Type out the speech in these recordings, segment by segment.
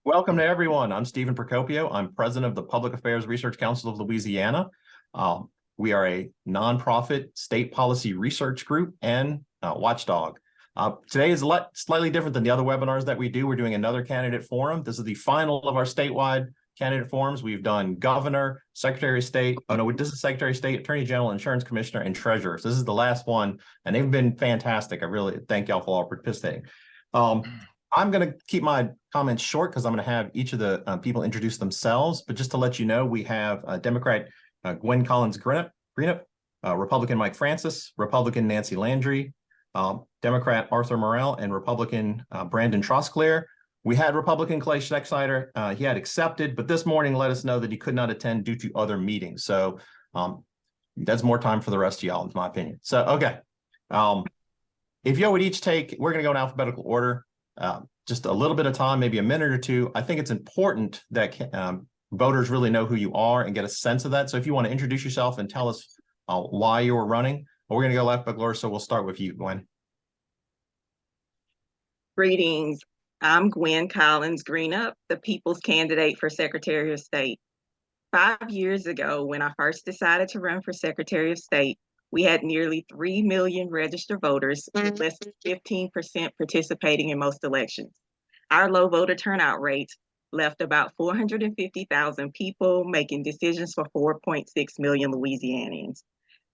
Welcome to everyone. I'm Stephen Procopio. I'm president of the Public Affairs Research Council of Louisiana. We are a nonprofit state policy research group and watchdog. Today is slightly different than the other webinars that we do. We're doing another candidate forum. This is the final of our statewide candidate forums. We've done governor, secretary of state. Oh no, this is secretary of state, attorney general, insurance commissioner, and treasurer. So this is the last one, and they've been fantastic. I really thank y'all for all participating. I'm going to keep my comments short because I'm going to have each of the people introduce themselves. But just to let you know, we have Democrat Gwen Collins-Greenup, Republican Mike Francis, Republican Nancy Landry, Democrat Arthur Morrell, and Republican Brandon Trosclair. We had Republican Clay Schexnayder. He had accepted, but this morning let us know that he could not attend due to other meetings. So that's more time for the rest of y'all, in my opinion. So, okay. If y'all would each take, we're going to go in alphabetical order. Just a little bit of time, maybe a minute or two. I think it's important that voters really know who you are and get a sense of that. So if you want to introduce yourself and tell us why you were running, we're going to go alphabetical order. So we'll start with you, Gwen. Greetings. I'm Gwen Collins-Greenup, the People's Candidate for Secretary of State. 5 years ago, when I first decided to run for Secretary of State, we had nearly 3 million registered voters, with less than 15% participating in most elections. Our low voter turnout rate left about 450,000 people making decisions for 4.6 million Louisianians.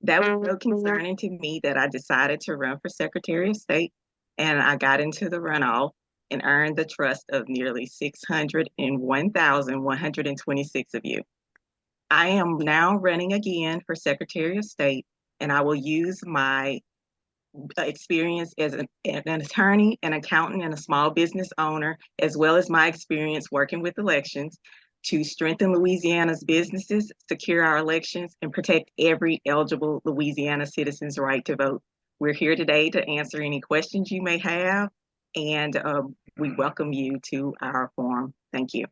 That was so concerning to me that I decided to run for Secretary of State, and I got into the runoff and earned the trust of nearly 601,126 of you. I am now running again for Secretary of State, and I will use my experience as an attorney, an accountant, and a small business owner, as well as my experience working with elections, to strengthen Louisiana's businesses, secure our elections, and protect every eligible Louisiana citizen's right to vote. We're here today to answer any questions you may have, and we welcome you to our forum. Thank you.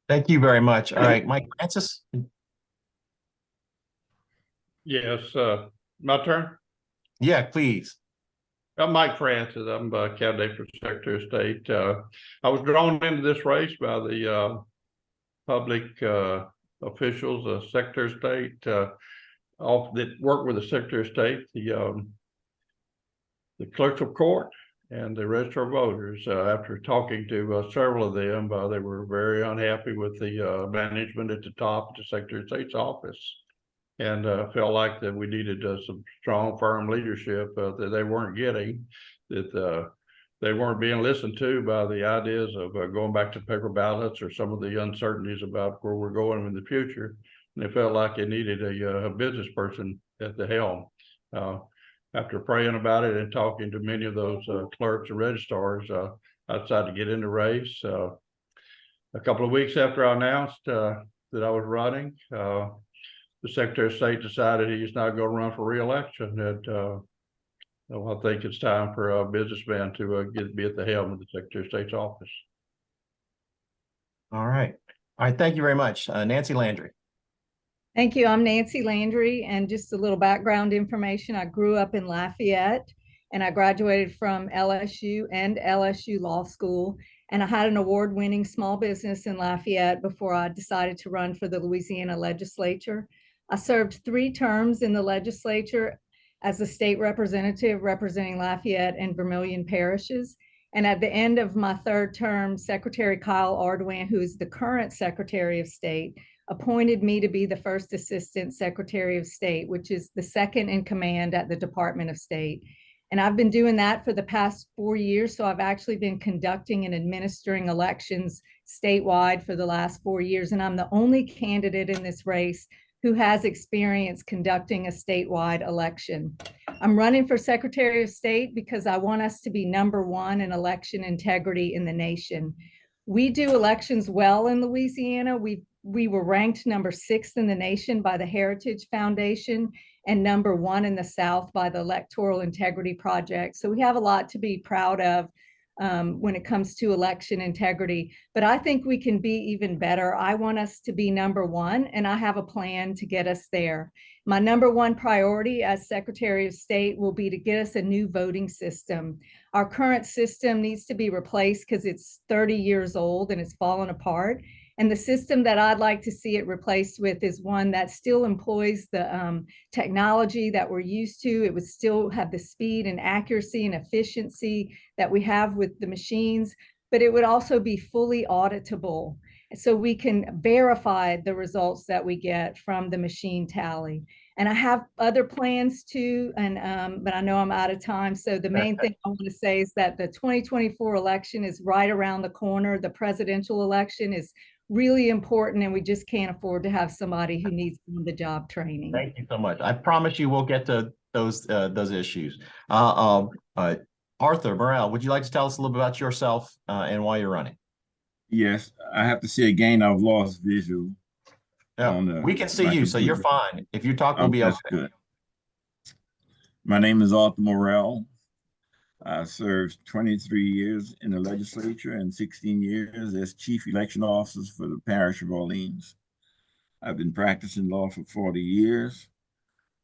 Thank you very much. All right, Mike Francis. Yes, my turn? Yeah, please. I'm Mike Francis. I'm a candidate for Secretary of State. I was drawn into this race by the public officials, Secretary of State, that work with the Secretary of State, the clerks of court, and the register of voters. After talking to several of them, they were very unhappy with the management at the top of the Secretary of State's office, and felt like that we needed some strong, firm leadership that they weren't getting, that they weren't being listened to by the ideas of going back to paper ballots or some of the uncertainties about where we're going in the future. And they felt like they needed a business person at the helm. After praying about it and talking to many of those clerks and registrars, I decided to get in the race. A couple of weeks after I announced that I was running, the Secretary of State decided he's not going to run for re-election. That I think it's time for a businessman to be at the helm of the Secretary of State's office. All right. Thank you very much. Nancy Landry. Thank you. I'm Nancy Landry, and just a little background information. I grew up in Lafayette, and I graduated from LSU and LSU Law School, and I had an award-winning small business in Lafayette before I decided to run for the Louisiana legislature. I served 3 terms in the legislature as a state representative representing Lafayette and Vermilion parishes. And at the end of my 3rd term, Secretary Kyle Ardoin, who is the current Secretary of State, appointed me to be the first Assistant Secretary of State, which is the 2nd in command at the Department of State. And I've been doing that for the past 4 years. So I've actually been conducting and administering elections statewide for the last 4 years. And I'm the only candidate in this race who has experience conducting a statewide election. I'm running for Secretary of State because I want us to be #1 in election integrity in the nation. We do elections well in Louisiana. We were ranked #6 in the nation by the Heritage Foundation and #1 in the South by the Electoral Integrity Project. So we have a lot to be proud of. when it comes to election integrity. But I think we can be even better. I want us to be number one, and I have a plan to get us there. My number one priority as Secretary of State will be to get us a new voting system. Our current system needs to be replaced because it's 30 years old and it's fallen apart. And the system that I'd like to see it replaced with is one that still employs the technology that we're used to. It would still have the speed and accuracy and efficiency that we have with the machines, but it would also be fully auditable. So we can verify the results that we get from the machine tally. And I have other plans too, but I know I'm out of time. So the main thing I want to say is that the 2024 election is right around the corner. The presidential election is really important, and we just can't afford to have somebody who needs on-the-job training. Thank you so much. I promise you we'll get to those issues. Arthur Morrell, would you like to tell us a little bit about yourself and why you're running? Yes, I have to say again, I've lost visual. Yeah, we can see you, so you're fine. If you talk, we'll be okay. That's good. My name is Arthur Morrell. I served 23 years in the legislature and 16 years as chief election officer for the Parish of Orleans. I've been practicing law for 40 years.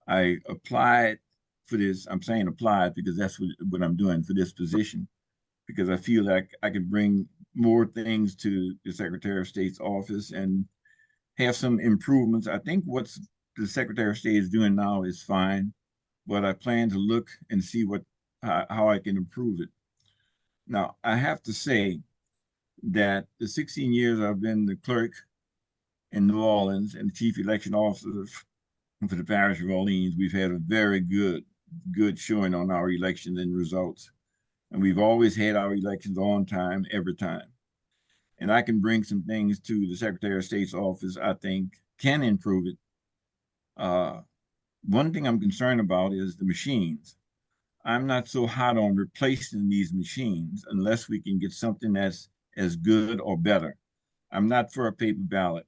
I applied for this. I'm saying applied because that's what I'm doing for this position, because I feel like I could bring more things to the Secretary of State's office and have some improvements. I think what the Secretary of State is doing now is fine, but I plan to look and see how I can improve it. Now, I have to say that the 16 years I've been the clerk in New Orleans and the chief election officer for the Parish of Orleans, we've had a very good showing on our elections and results. And we've always had our elections on time, every time. And I can bring some things to the Secretary of State's office I think can improve it. One thing I'm concerned about is the machines. I'm not so hot on replacing these machines unless we can get something that's as good or better. I'm not for a paper ballot.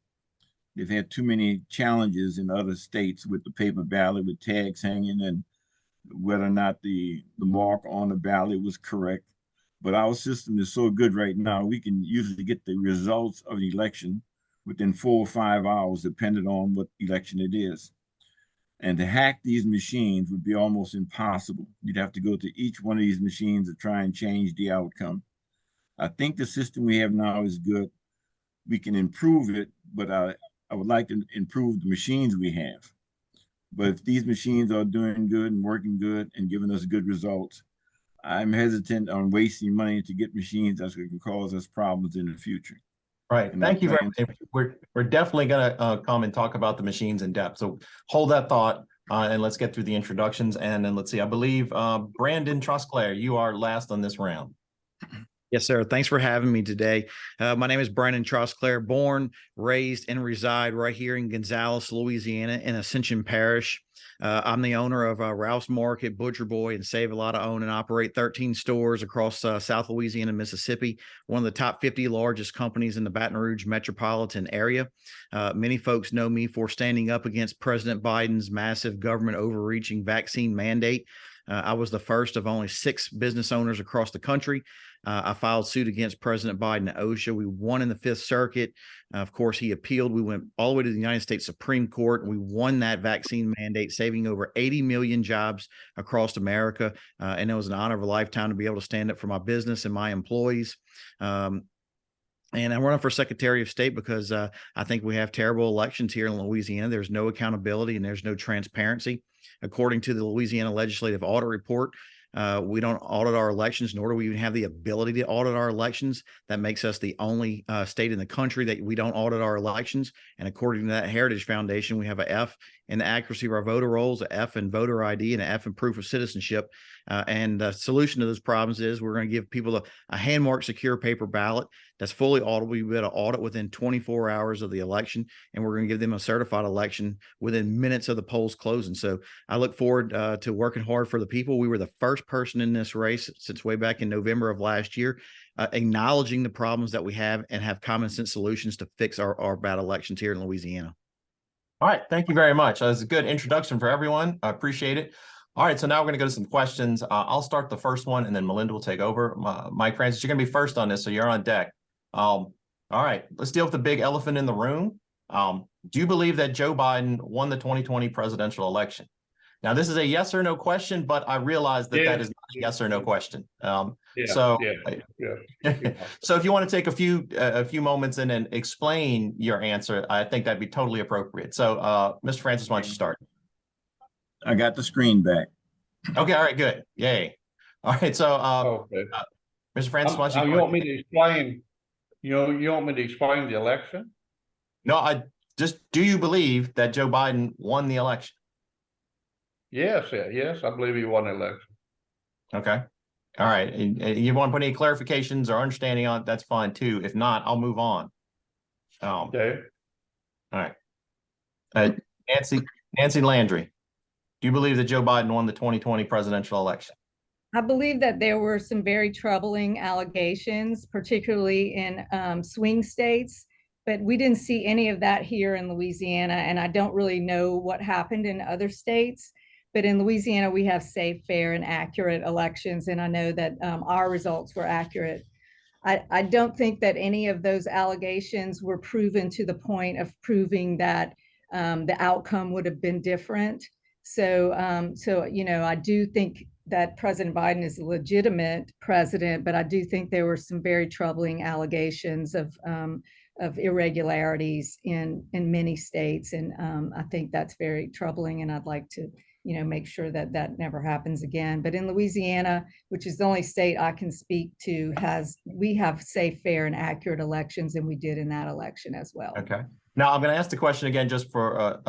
They've had too many challenges in other states with the paper ballot, with tags hanging and whether or not the mark on the ballot was correct. But our system is so good right now, we can usually get the results of an election within 4 or 5 hours, depending on what election it is. And to hack these machines would be almost impossible. You'd have to go to each one of these machines to try and change the outcome. I think the system we have now is good. We can improve it, but I would like to improve the machines we have. But if these machines are doing good and working good and giving us good results, I'm hesitant on wasting money to get machines that can cause us problems in the future. Right. Thank you very much. We're definitely going to come and talk about the machines in depth. So hold that thought and let's get through the introductions. And then let's see, I believe Brandon Trosclair, you are last on this round. Yes, sir. Thanks for having me today. My name is Brandon Trosclair, born, raised, and reside right here in Gonzales, Louisiana, in Ascension Parish. I'm the owner of Rouse Market, Butcher Boy, and Save a Lot. Own and operate 13 stores across South Louisiana, Mississippi, one of the top 50 largest companies in the Baton Rouge metropolitan area. Many folks know me for standing up against President Biden's massive government overreaching vaccine mandate. I was the first of only 6 business owners across the country. I filed suit against President Biden at OSHA. We won in the 5th Circuit. Of course, he appealed. We went all the way to the United States Supreme Court, and we won that vaccine mandate, saving over 80 million jobs across America. And it was an honor of a lifetime to be able to stand up for my business and my employees. And I'm running for Secretary of State because I think we have terrible elections here in Louisiana. There's no accountability and there's no transparency. According to the Louisiana Legislative Audit Report, we don't audit our elections, nor do we even have the ability to audit our elections. That makes us the only state in the country that we don't audit our elections. And according to that Heritage Foundation, we have an F in the accuracy of our voter rolls, an F in voter ID, and an F in proof of citizenship. And the solution to those problems is we're going to give people a hand-marked secure paper ballot that's fully auditable. We'll be able to audit within 24 hours of the election, and we're going to give them a certified election within minutes of the polls closing. So I look forward to working hard for the people. We were the first person in this race since way back in November of last year, acknowledging the problems that we have and have common sense solutions to fix our bad elections here in Louisiana. All right. Thank you very much. That was a good introduction for everyone. I appreciate it. All right, so now we're going to go to some questions. I'll start the first one, and then Melinda will take over. Mike Francis, you're going to be first on this, so you're on deck. All right, let's deal with the big elephant in the room. Do you believe that Joe Biden won the 2020 presidential election? Now, this is a yes or no question, but I realize that that is not a yes or no question. So if you want to take a few moments and then explain your answer, I think that'd be totally appropriate. So, Mr. Francis, why don't you start? I got the screen back. Okay, all right, good. Yay. All right, so Mr. Francis, why don't you you want me to explain? You want me to explain the election? No, do you believe that Joe Biden won the election? Yes, I believe he won the election. Okay. All right. And you want to put any clarifications or understanding on it, that's fine too. If not, I'll move on. Okay. All right. Nancy Landry, do you believe that Joe Biden won the 2020 presidential election? I believe that there were some very troubling allegations, particularly in swing states, but we didn't see any of that here in Louisiana, and I don't really know what happened in other states. But in Louisiana, we have safe, fair, and accurate elections, and I know that our results were accurate. I don't think that any of those allegations were proven to the point of proving that the outcome would have been different. So I do think that President Biden is a legitimate president, but I do think there were some very troubling allegations of irregularities in many states, and I think that's very troubling, and I'd like to make sure that that never happens again. But in Louisiana, which is the only state I can speak to, we have safe, fair, and accurate elections, and we did in that election as well. Okay. Now I'm going to ask the question again, just for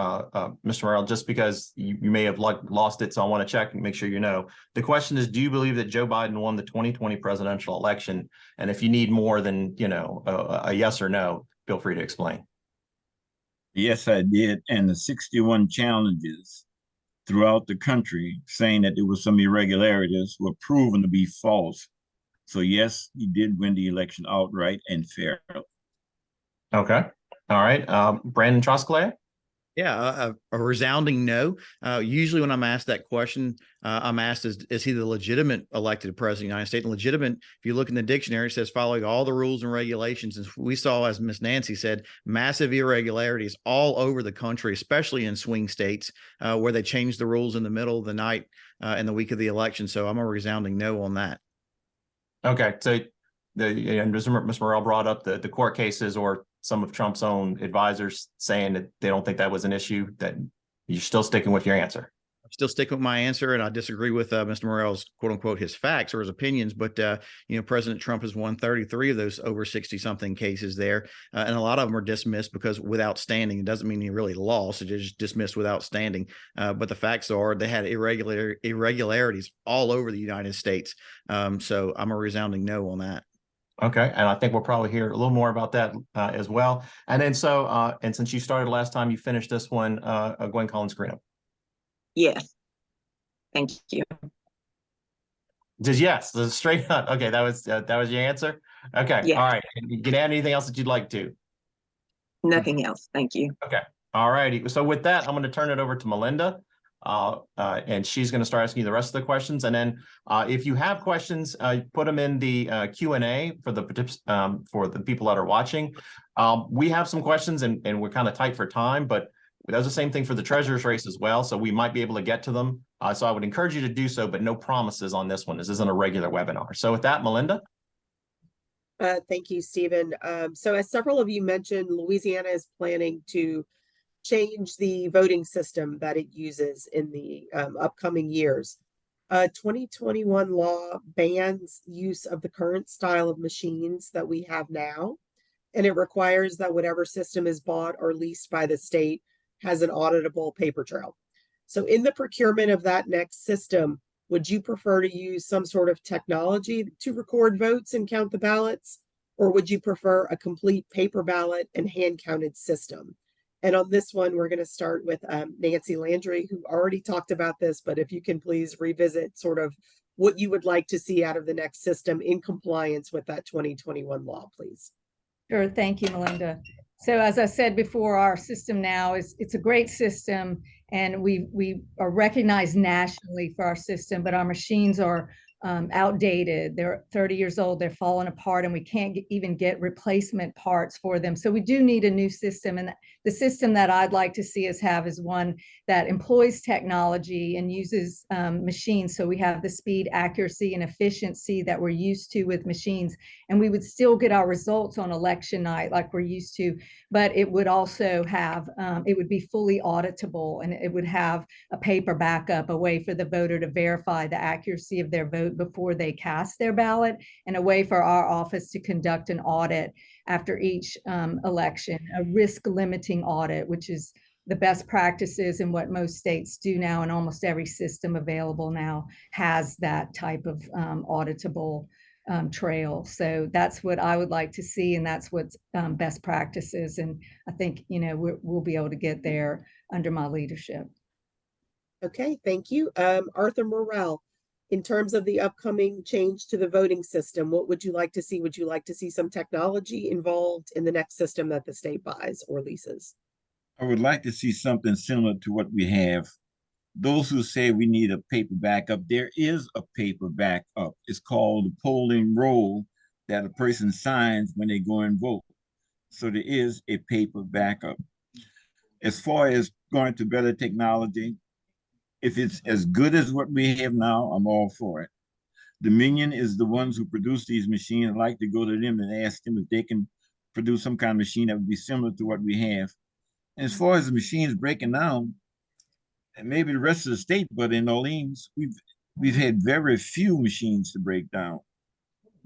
Mr. Morrell, just because you may have lost it, so I want to check and make sure you know. The question is, do you believe that Joe Biden won the 2020 presidential election? And if you need more than a yes or no, feel free to explain. Yes, I did. And the 61 challenges throughout the country saying that there was some irregularities were proven to be false. So yes, he did win the election outright and fairly. Okay. All right. Brandon Trosclair? Yeah, a resounding no. Usually when I'm asked that question, I'm asked, is he the legitimate elected president of the United States? And legitimate, if you look in the dictionary, it says following all the rules and regulations. And we saw, as Miss Nancy said, massive irregularities all over the country, especially in swing states where they changed the rules in the middle of the night in the week of the election. So I'm a resounding no on that. Okay. So Ms. Morrell brought up the court cases or some of Trump's own advisors saying that they don't think that was an issue, that you're still sticking with your answer. I'm still sticking with my answer, and I disagree with Mr. Morrell's quote unquote his facts or his opinions. But President Trump has won 33 of those over 60 something cases there, and a lot of them are dismissed because without standing. It doesn't mean he really lost; it just dismissed without standing. But the facts are they had irregularities all over the United States. So I'm a resounding no on that. Okay, and I think we'll probably hear a little more about that as well. And then and since you started last time, you finished this one, Gwen Collins-Greenup. Yes. Thank you. Just yes, straight up. Okay, that was your answer. Okay, yeah. All right. You can add anything else that you'd like to? Nothing else. Thank you. Okay. All righty. So with that, I'm going to turn it over to Melinda. And she's going to start asking you the rest of the questions. And then if you have questions, put them in the Q&A for the people that are watching. We have some questions and we're kind of tight for time, but that was the same thing for the treasurer's race as well. So we might be able to get to them. So I would encourage you to do so, but no promises on this one. This isn't a regular webinar. So with that, Melinda. Thank you, Stephen. So as several of you mentioned, Louisiana is planning to change the voting system that it uses in the upcoming years. 2021 law bans use of the current style of machines that we have now, and it requires that whatever system is bought or leased by the state has an auditable paper trail. So in the procurement of that next system, would you prefer to use some sort of technology to record votes and count the ballots, or would you prefer a complete paper ballot and hand-counted system? And on this one, we're going to start with Nancy Landry, who already talked about this, but if you can please revisit sort of what you would like to see out of the next system in compliance with that 2021 law, please. Sure. Thank you, Melinda. So as I said before, our system now it's a great system. And we are recognized nationally for our system, but our machines are outdated. They're 30 years old, they're falling apart, and we can't even get replacement parts for them. So we do need a new system. And the system that I'd like to see us have is one that employs technology and uses machines. So we have the speed, accuracy, and efficiency that we're used to with machines. And we would still get our results on election night like we're used to, but it would also have, it would be fully auditable, and it would have a paper backup, a way for the voter to verify the accuracy of their vote before they cast their ballot, and a way for our office to conduct an audit after each election, a risk limiting audit, which is the best practices and what most states do now, and almost every system available now has that type of auditable trail. So that's what I would like to see, and that's what's best practices. And I think, you know, we'll be able to get there under my leadership. Okay, thank you. Arthur Morrell, in terms of the upcoming change to the voting system, what would you like to see? Would you like to see some technology involved in the next system that the state buys or leases? I would like to see something similar to what we have. Those who say we need a paper backup, there is a paper backup. It's called the polling roll that a person signs when they go and vote. So there is a paper backup. As far as going to better technology, if it's as good as what we have now, I'm all for it. Dominion is the ones who produce these machines. I'd like to go to them and ask them if they can produce some kind of machine that would be similar to what we have. And as far as the machines breaking down, and maybe the rest of the state, but in Orleans, we've had very few machines to break down.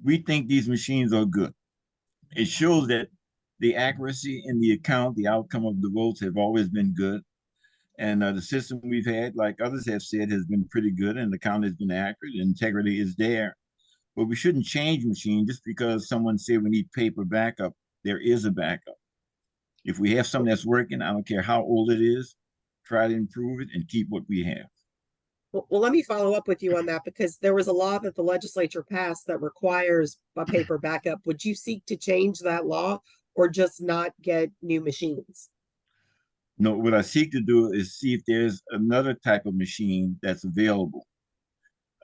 We think these machines are good. It shows that the accuracy in the account, the outcome of the votes have always been good. And the system we've had, like others have said, has been pretty good, and the count has been accurate, integrity is there. But we shouldn't change machine just because someone said we need paper backup. There is a backup. If we have something that's working, I don't care how old it is, try to improve it and keep what we have. Well, let me follow up with you on that, because there was a law that the legislature passed that requires a paper backup. Would you seek to change that law or just not get new machines? No, what I seek to do is see if there's another type of machine that's available.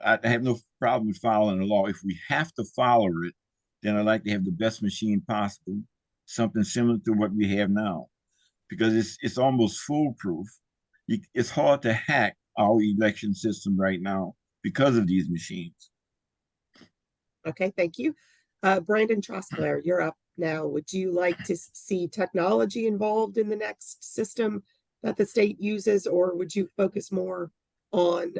I have no problem with following the law. If we have to follow it, then I'd like to have the best machine possible, something similar to what we have now, because it's almost foolproof. It's hard to hack our election system right now because of these machines. Okay, thank you. Brandon Trosclair, you're up now. Would you like to see technology involved in the next system that the state uses, or would you focus more on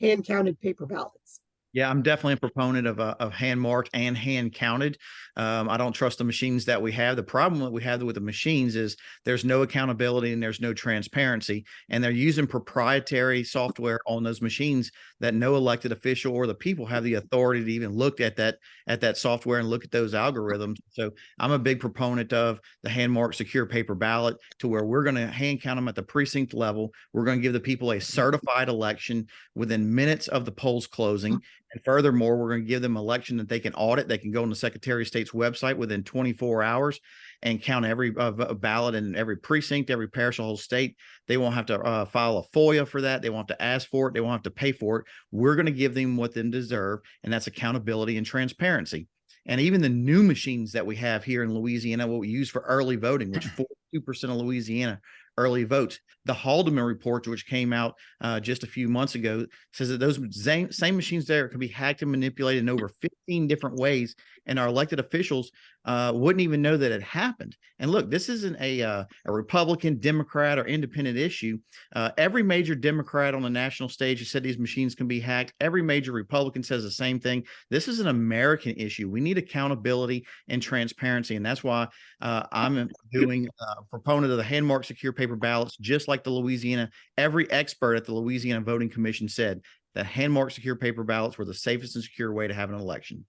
hand-counted paper ballots? Yeah, I'm definitely a proponent of hand marked and hand counted. I don't trust the machines that we have. The problem that we have with the machines is there's no accountability and there's no transparency, and they're using proprietary software on those machines that no elected official or the people have the authority to even look at that software and look at those algorithms. So I'm a big proponent of the hand marked secure paper ballot, to where we're going to hand count them at the precinct level. We're going to give the people a certified election within minutes of the polls closing. And furthermore, we're going to give them an election that they can audit. They can go on the Secretary of State's website within 24 hours and count every ballot in every precinct, every parish, the whole state. They won't have to file a FOIA for that. They won't have to ask for it. They won't have to pay for it. We're going to give them what they deserve, and that's accountability and transparency. And even the new machines that we have here in Louisiana, what we use for early voting, which 42% of Louisiana early votes. The Haldeman report, which came out just a few months ago, says that those same machines there can be hacked and manipulated in over 15 different ways, and our elected officials wouldn't even know that it happened. And look, this isn't a Republican, Democrat, or independent issue. Every major Democrat on the national stage has said these machines can be hacked. Every major Republican says the same thing. This is an American issue. We need accountability and transparency, and that's why I'm doing a proponent of the hand-marked secure paper ballots, just like the Louisiana. Every expert at the Louisiana Voting Commission said that hand-marked secure paper ballots were the safest and secure way to have an election.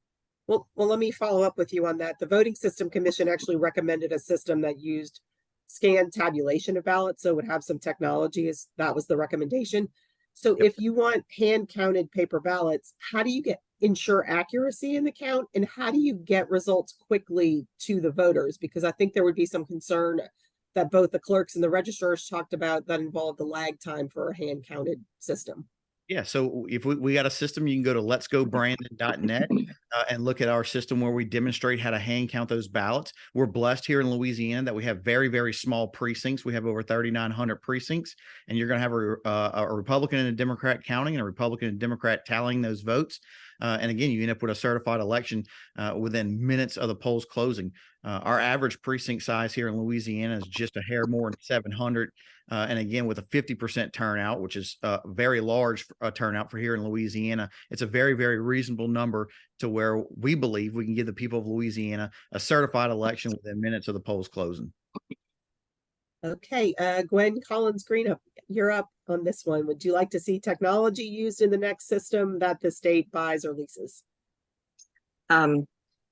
Well, let me follow up with you on that. The Voting System Commission actually recommended a system that used scanned tabulation of ballots, so it would have some technology. That was the recommendation. So if you want hand-counted paper ballots, how do you ensure accuracy in the count, and how do you get results quickly to the voters? Because I think there would be some concern that both the clerks and the registrars talked about that involved the lag time for a hand counted system. Yeah, so if we got a system, you can go to letsgobrandon.net and look at our system where we demonstrate how to hand count those ballots. We're blessed here in Louisiana that we have very, very small precincts. We have over 3,900 precincts, and you're going to have a Republican and a Democrat counting and a Republican and Democrat tallying those votes. And again, you end up with a certified election within minutes of the polls closing. Our average precinct size here in Louisiana is just a hair more than 700. And again, with a 50% turnout, which is a very large turnout for here in Louisiana, it's a very, very reasonable number to where we believe we can give the people of Louisiana a certified election within minutes of the polls closing. Okay, Gwen Collins-Greenup, you're up on this one. Would you like to see technology used in the next system that the state buys or leases?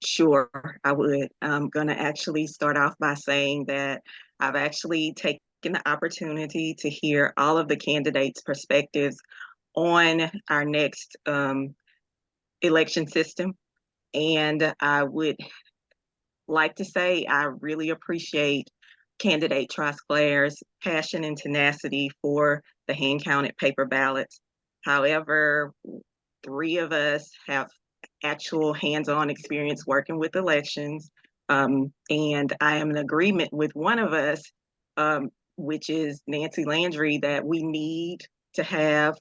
Sure, I would. I'm going to actually start off by saying that I've actually taken the opportunity to hear all of the candidates' perspectives on our next election system. And I would like to say I really appreciate candidate Trosclair's passion and tenacity for the hand-counted paper ballots. However, 3 of us have actual hands-on experience working with elections. And I am in agreement with one of us, which is Nancy Landry, that we need to have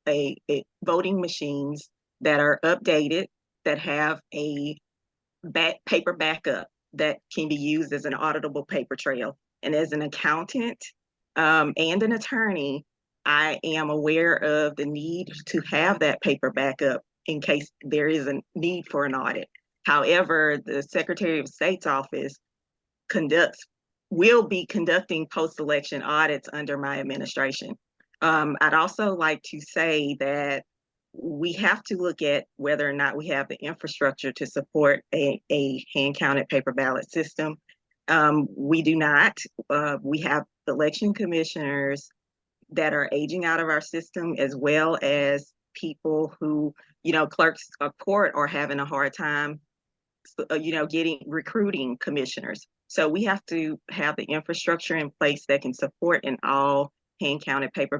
a voting machines that are updated, that have a paper backup that can be used as an auditable paper trail. And as an accountant and an attorney, I am aware of the need to have that paper backup in case there is a need for an audit. However, the Secretary of State's office will be conducting post-election audits under my administration. I'd also like to say that we have to look at whether or not we have the infrastructure to support a hand-counted paper ballot system. We do not. We have election commissioners that are aging out of our system, as well as people who, clerks of court are having a hard time, recruiting commissioners. So we have to have the infrastructure in place that can support an all hand-counted paper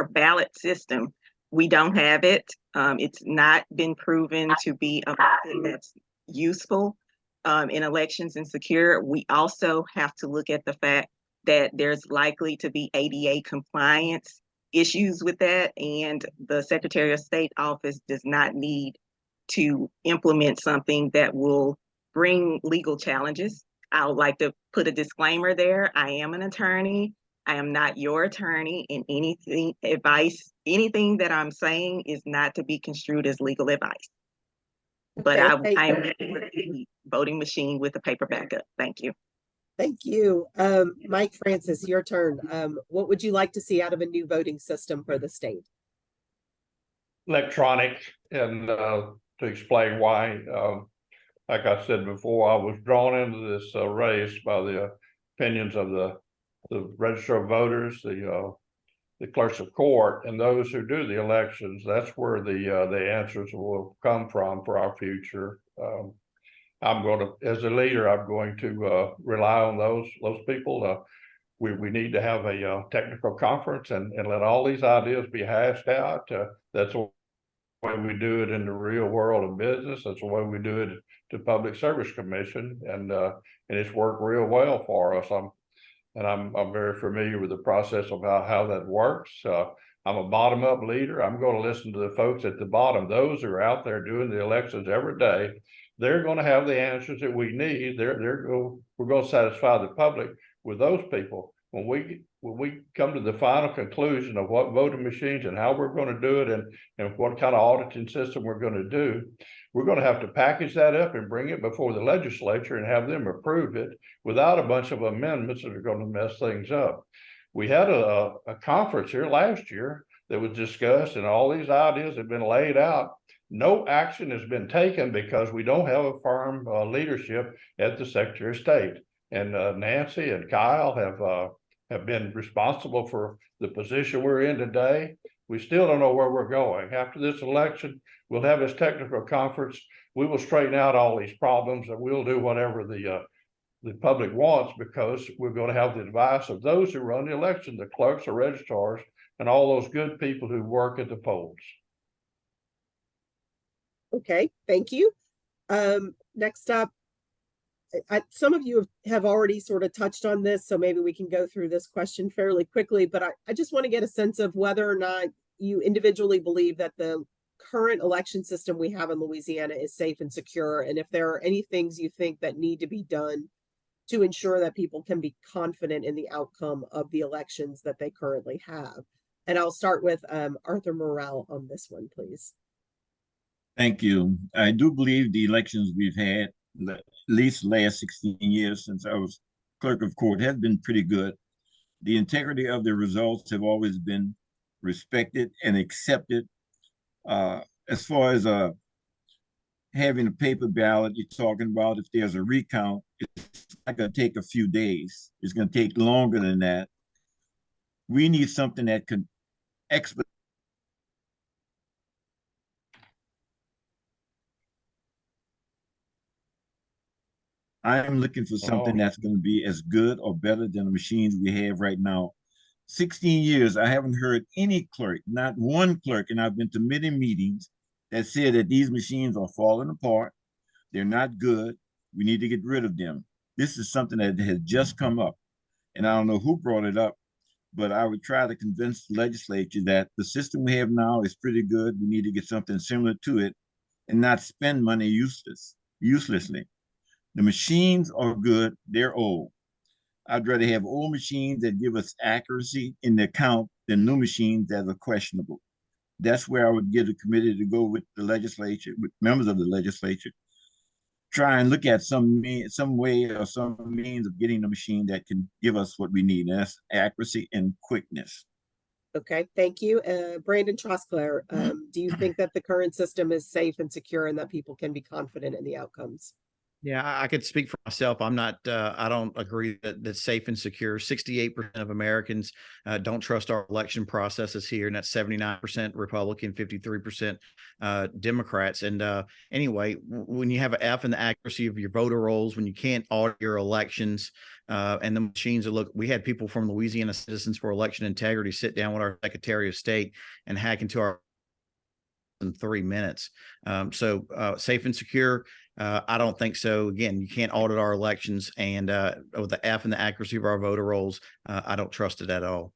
ballot system. We don't have it. It's not been proven to be a method that's useful in elections and secure. We also have to look at the fact that there's likely to be ADA compliance issues with that, and the Secretary of State office does not need to implement something that will bring legal challenges. I would like to put a disclaimer there. I am an attorney. I am not your attorney, and anything that I'm saying is not to be construed as legal advice. But Okay, I am a voting machine with a paper backup. Thank you. Thank you. Mike Francis, your turn. What would you like to see out of a new voting system for the state? Electronic, and to explain why, like I said before, I was drawn into this race by the opinions of the register of voters, the clerks of court, and those who do the elections. That's where the answers will come from for our future. I'm going to, as a leader, I'm going to rely on those people. We need to have a technical conference and let all these ideas be hashed out. That's the way we do it in the real world of business. That's the way we do it to Public Service Commission, and it's worked real well for us. I'm very familiar with the process of how that works. I'm a bottom-up leader. I'm going to listen to the folks at the bottom, those who are out there doing the elections every day. They're going to have the answers that we need. We're going to satisfy the public with those people. When we come to the final conclusion of what voting machines and how we're going to do it, and what kind of auditing system we're going to do, we're going to have to package that up and bring it before the legislature and have them approve it without a bunch of amendments that are going to mess things up. We had a conference here last year that was discussed, and all these ideas have been laid out. No action has been taken because we don't have a firm leadership at the Secretary of State. And Nancy and Kyle have been responsible for the position we're in today. We still don't know where we're going. After this election, we'll have this technical conference. We will straighten out all these problems, and we'll do whatever the the public wants, because we're going to have the advice of those who run the election, the clerks, the registrars, and all those good people who work at the polls. Okay, thank you. Next up, some of you have already sort of touched on this, so maybe we can go through this question fairly quickly, but I just want to get a sense of whether or not you individually believe that the current election system we have in Louisiana is safe and secure, and if there are any things you think that need to be done to ensure that people can be confident in the outcome of the elections that they currently have. And I'll start with Arthur Morrell on this one, please. Thank you. I do believe the elections we've had, at least last 16 years since I was clerk of court, has been pretty good. The integrity of the results have always been respected and accepted. As far as having a paper ballot, you're talking about, if there's a recount, it's not going to take a few days. It's going to take longer than that. We need something that can expedite. I'm looking for something that's going to be as good or better than the machines we have right now. 16 years, I haven't heard any clerk, not one clerk, and I've been to many meetings that said that these machines are falling apart. They're not good. We need to get rid of them. This is something that has just come up, and I don't know who brought it up, but I would try to convince the legislature that the system we have now is pretty good. We need to get something similar to it and not spend money uselessly. The machines are good. They're old. I'd rather have old machines that give us accuracy in the count than new machines that are questionable. That's where I would get a committee to go with the legislature, with members of the legislature, try and look at some way or some means of getting a machine that can give us what we need, and that's accuracy and quickness. Okay, thank you. Brandon Trosclair, do you think that the current system is safe and secure and that people can be confident in the outcomes? Yeah, I could speak for myself. I'm not, I don't agree that that's safe and secure. 68% of Americans don't trust our election processes here, and that's 79% Republican, 53% Democrats. And anyway, when you have an F in the accuracy of your voter rolls, when you can't audit your elections, and the machines are we had people from Louisiana Citizens for Election Integrity sit down with our Secretary of State and hack into our in 3 minutes. So safe and secure, I don't think so. Again, you can't audit our elections, and with the F and the accuracy of our voter rolls, I don't trust it at all.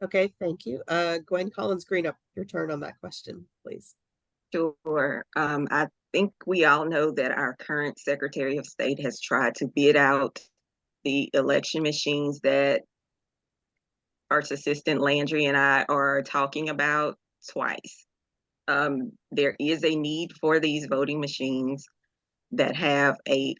Okay, thank you. Gwen Collins-Greenup, your turn on that question, please. Sure. I think we all know that our current Secretary of State has tried to bid out the election machines that First Assistant Landry and I are talking about twice. There is a need for these voting machines that have a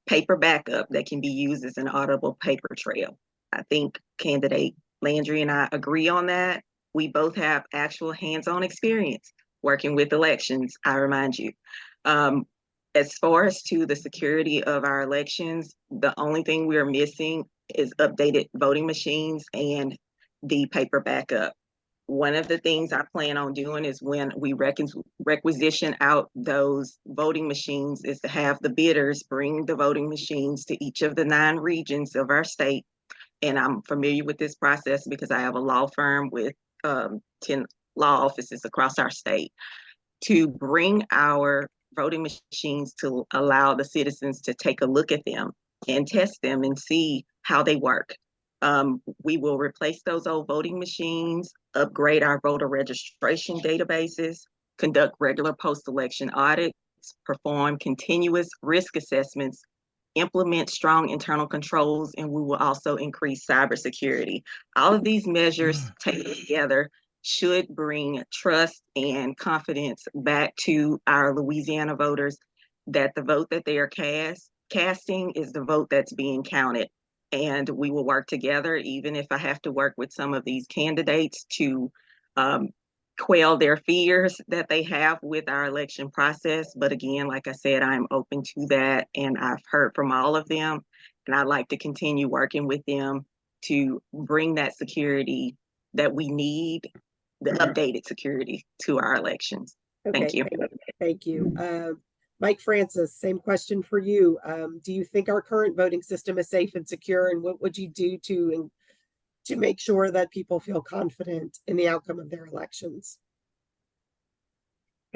paper backup that can be used as an audible paper trail. I think candidate Landry and I agree on that. We both have actual hands-on experience working with elections, I remind you. As far as to the security of our elections, the only thing we're missing is updated voting machines and the paper backup. One of the things I plan on doing is when we requisition out those voting machines is to have the bidders bring the voting machines to each of the 9 regions of our state. And I'm familiar with this process because I have a law firm with 10 law offices across our state, to bring our voting machines to allow the citizens to take a look at them and test them and see how they work. We will replace those old voting machines, upgrade our voter registration databases, conduct regular post-election audits, perform continuous risk assessments, implement strong internal controls, and we will also increase cybersecurity. All of these measures taken together should bring trust and confidence back to our Louisiana voters that the vote that they are casting is the vote that's being counted. And we will work together, even if I have to work with some of these candidates to quell their fears that they have with our election process. But again, like I said, I'm open to that, and I've heard from all of them, and I'd like to continue working with them to bring that security that we need, the updated security, to our elections. Okay, Thank you. Thank you. Mike Francis, same question for you. Do you think our current voting system is safe and secure, and what would you do to make sure that people feel confident in the outcome of their elections?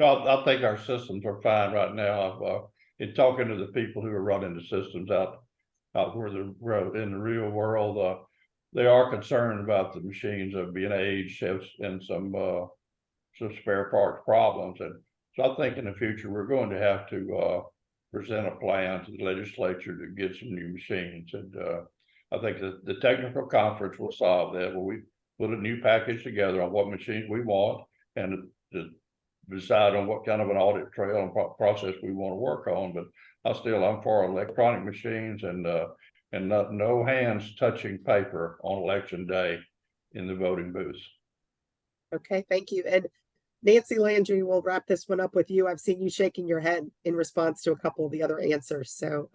I think our systems are fine right now. In talking to the people who are running the systems out where in the real world, they are concerned about the machines of being aged and some spare parts problems. And so I think in the future, we're going to have to present a plan to the legislature to get some new machines. And I think that the technical conference will solve that. Where we put a new package together on what machines we want and to decide on what kind of an audit trail and process we want to work on. But I'm for electronic machines and no hands touching paper on election day in the voting booths. Okay, thank you. And Nancy Landry, we'll wrap this one up with you. I've seen you shaking your head in response to a couple of the other answers. So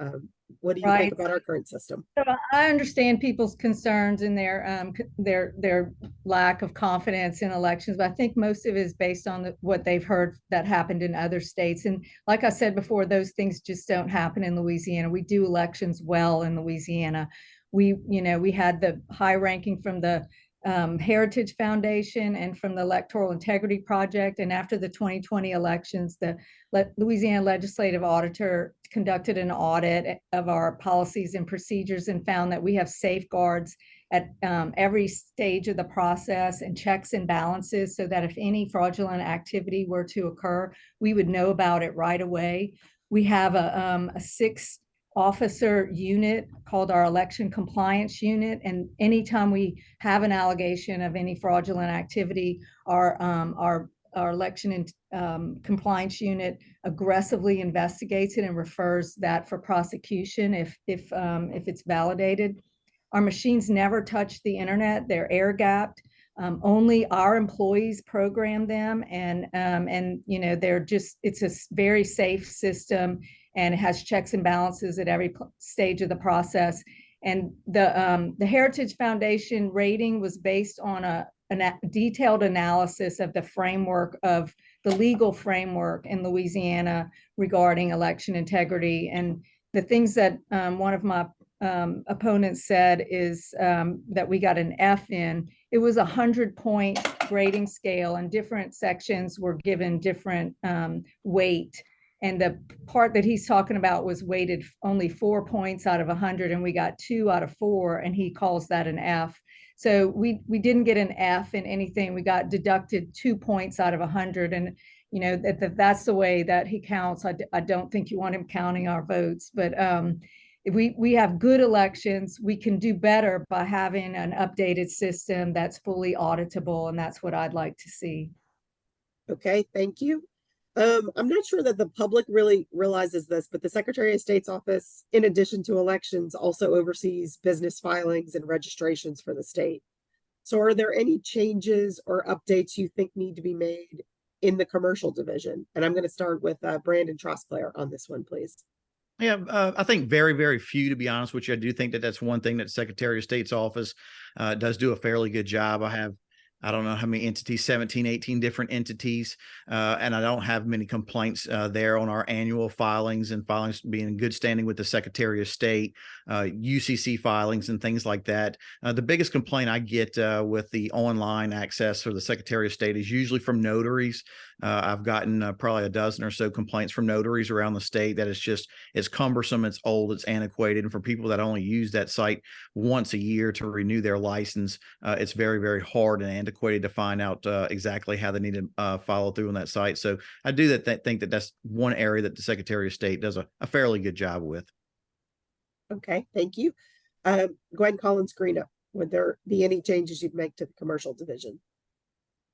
what do you think about our current system? So I understand people's concerns and their lack of confidence in elections, but I think most of it is based on what they've heard that happened in other states. And like I said before, those things just don't happen in Louisiana. We do elections well in Louisiana. We had the high ranking from the Heritage Foundation and from the Electoral Integrity Project. And after the 2020 elections, the Louisiana Legislative Auditor conducted an audit of our policies and procedures and found that we have safeguards at every stage of the process and checks and balances so that if any fraudulent activity were to occur, we would know about it right away. We have a 6-officer unit called our election compliance unit, and anytime we have an allegation of any fraudulent activity, our election and compliance unit aggressively investigates it and refers that for prosecution if it's validated. Our machines never touch the internet; they're air gapped. Only our employees program them, and it's a very safe system, and it has checks and balances at every stage of the process. And the Heritage Foundation rating was based on a detailed analysis of the framework of the legal framework in Louisiana regarding election integrity. And the things that one of my opponents said is that we got an F in. It was a 100-point grading scale, and different sections were given different weight. And the part that he's talking about was weighted only 4 points out of 100, and we got 2 out of 4, and he calls that an F. So we didn't get an F in anything. We got deducted 2 points out of 100, and that's the way that he counts. I don't think you want him counting our votes, but if we have good elections, we can do better by having an updated system that's fully auditable, and that's what I'd like to see. Okay, thank you. I'm not sure that the public really realizes this, but the Secretary of State's office, in addition to elections, also oversees business filings and registrations for the state. So are there any changes or updates you think need to be made in the commercial division? And I'm going to start with Brandon Trosclair on this one, please. Yeah, I think very, very few, to be honest with you. I do think that that's one thing that the Secretary of State's office does do a fairly good job. I don't know how many entities, 17, 18 different entities. And I don't have many complaints there on our annual filings and filings being in good standing with the Secretary of State, UCC filings and things like that. The biggest complaint I get with the online access for the Secretary of State is usually from notaries. I've gotten probably a dozen or so complaints from notaries around the state that it's cumbersome, it's old, it's antiquated. And for people that only use that site once a year to renew their license, it's very, very hard and antiquated to find out exactly how they need to follow through on that site. So I do think that that's one area that the Secretary of State does a fairly good job with. Okay, thank you. Gwen Collins-Greenup, would there be any changes you'd make to the commercial division?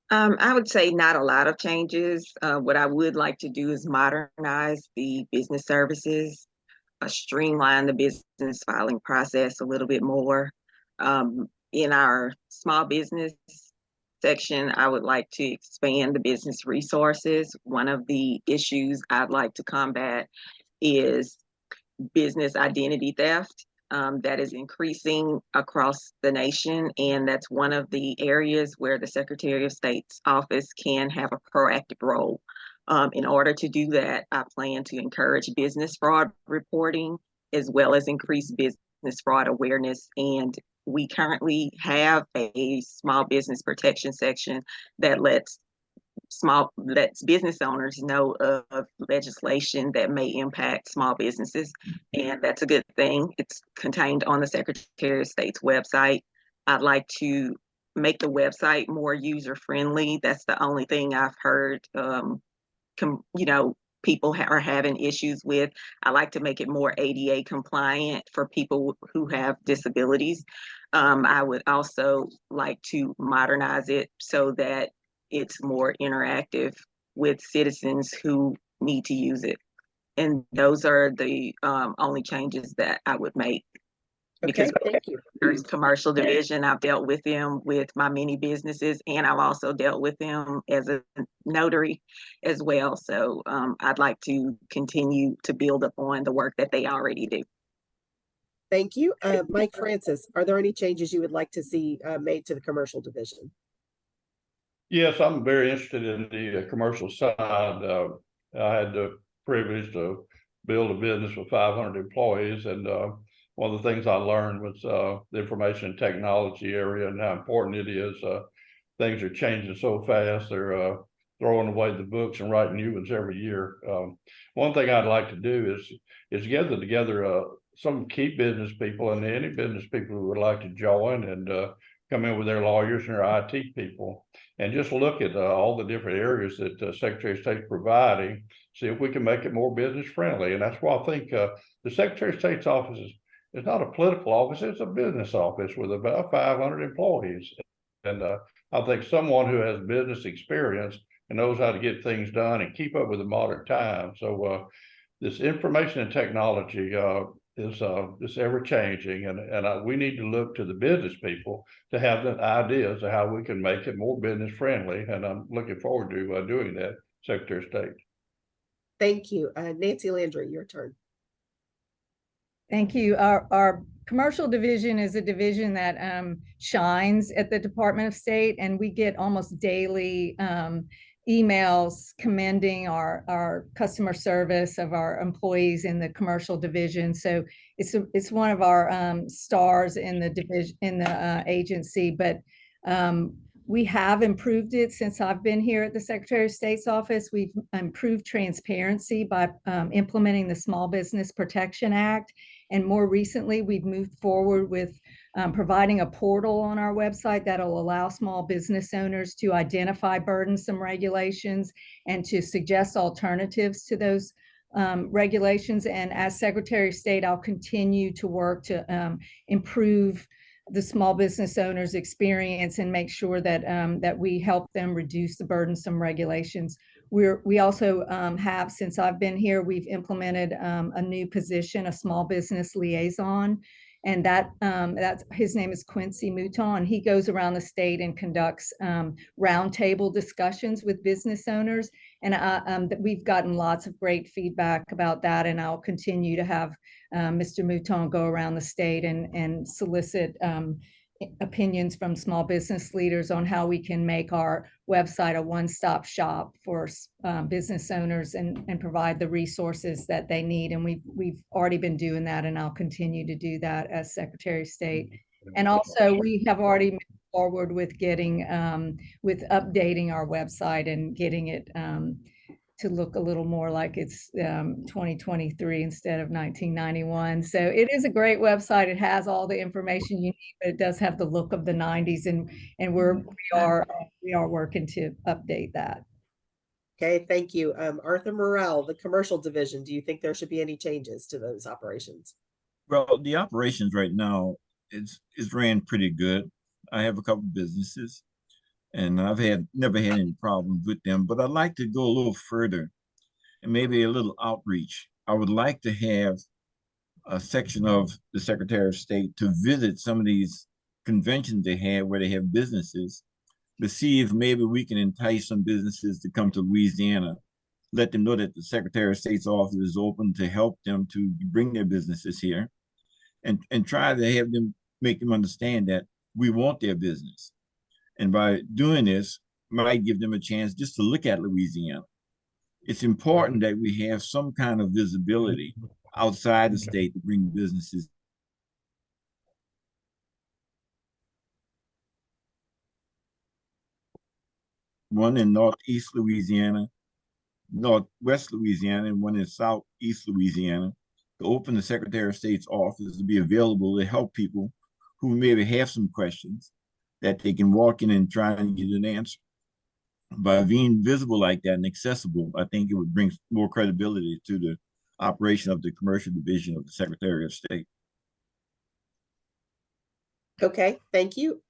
I would say not a lot of changes. What I would like to do is modernize the business services, streamline the business filing process a little bit more. In our small business section, I would like to expand the business resources. One of the issues I'd like to combat is business identity theft. That is increasing across the nation, and that's one of the areas where the Secretary of State's office can have a proactive role. In order to do that, I plan to encourage business fraud reporting as well as increase business fraud awareness. And we currently have a small business protection section that lets business owners know of legislation that may impact small businesses, and that's a good thing. It's contained on the Secretary of State's website. I'd like to make the website more user friendly. That's the only thing I've heard people are having issues with. I like to make it more ADA compliant for people who have disabilities. I would also like to modernize it so that it's more interactive with citizens who need to use it. And those are the only changes that I would make. Okay, Because thank you. there's commercial division, I've dealt with them with my mini businesses, and I've also dealt with them as a notary as well. So I'd like to continue to build upon the work that they already do. Thank you. Mike Francis, are there any changes you would like to see made to the commercial division? Yes, I'm very interested in the commercial side. I had the privilege to build a business with 500 employees, and one of the things I learned was the information technology area and how important it is. Things are changing so fast. They're throwing away the books and writing new ones every year. One thing I'd like to do is gather together some key business people and any business people who would like to join and come in with their lawyers and their IT people and just look at all the different areas that the Secretary of State is providing, see if we can make it more business friendly. And that's why I think the Secretary of State's office is not a political office, it's a business office with about 500 employees. And I think someone who has business experience and knows how to get things done and keep up with the modern times. So this information and technology is ever changing, and we need to look to the business people to have the ideas of how we can make it more business friendly. And I'm looking forward to doing that, Secretary of State. Thank you. Nancy Landry, your turn. Thank you. Our commercial division is a division that shines at the Department of State, and we get almost daily emails commending our customer service of our employees in the commercial division. So it's one of our stars in the division, in the agency, but we have improved it since I've been here at the Secretary of State's office. We've improved transparency by implementing the Small Business Protection Act. And more recently, we've moved forward with providing a portal on our website that'll allow small business owners to identify burdensome regulations and to suggest alternatives to those regulations. And as Secretary of State, I'll continue to work to improve the small business owners' experience and make sure that that we help them reduce the burdensome regulations. We also have, since I've been here, we've implemented a new position, a small business liaison, and that's his name is Quincy Mouton. He goes around the state and conducts roundtable discussions with business owners, and we've gotten lots of great feedback about that. And I'll continue to have Mr. Mouton go around the state and solicit opinions from small business leaders on how we can make our website a one-stop shop for business owners and provide the resources that they need. And we've already been doing that, and I'll continue to do that as Secretary of State. And also we have already moved forward with getting with updating our website and getting it to look a little more like it's 2023 instead of 1991. So it is a great website. It has all the information you need, but it does have the look of the 90s, and we are working to update that. Okay, thank you. Arthur Morrell, the commercial division, do you think there should be any changes to those operations? Well, the operations right now is ran pretty good. I have a couple of businesses, and I've never had any problems with them, but I'd like to go a little further and maybe a little outreach. I would like to have a section of the Secretary of State to visit some of these conventions they have where they have businesses to see if maybe we can entice some businesses to come to Louisiana, let them know that the Secretary of State's office is open to help them to bring their businesses here, and try to have them, make them understand that we want their business. And by doing this, might give them a chance just to look at Louisiana. It's important that we have some kind of visibility outside the state to bring businesses. One in Northeast Louisiana, Northwest Louisiana, and one in Southeast Louisiana, to open the Secretary of State's office to be available to help people who maybe have some questions that they can walk in and try and get an answer. By being visible like that and accessible, I think it would bring more credibility to the operation of the commercial division of the Secretary of State. Okay, thank you.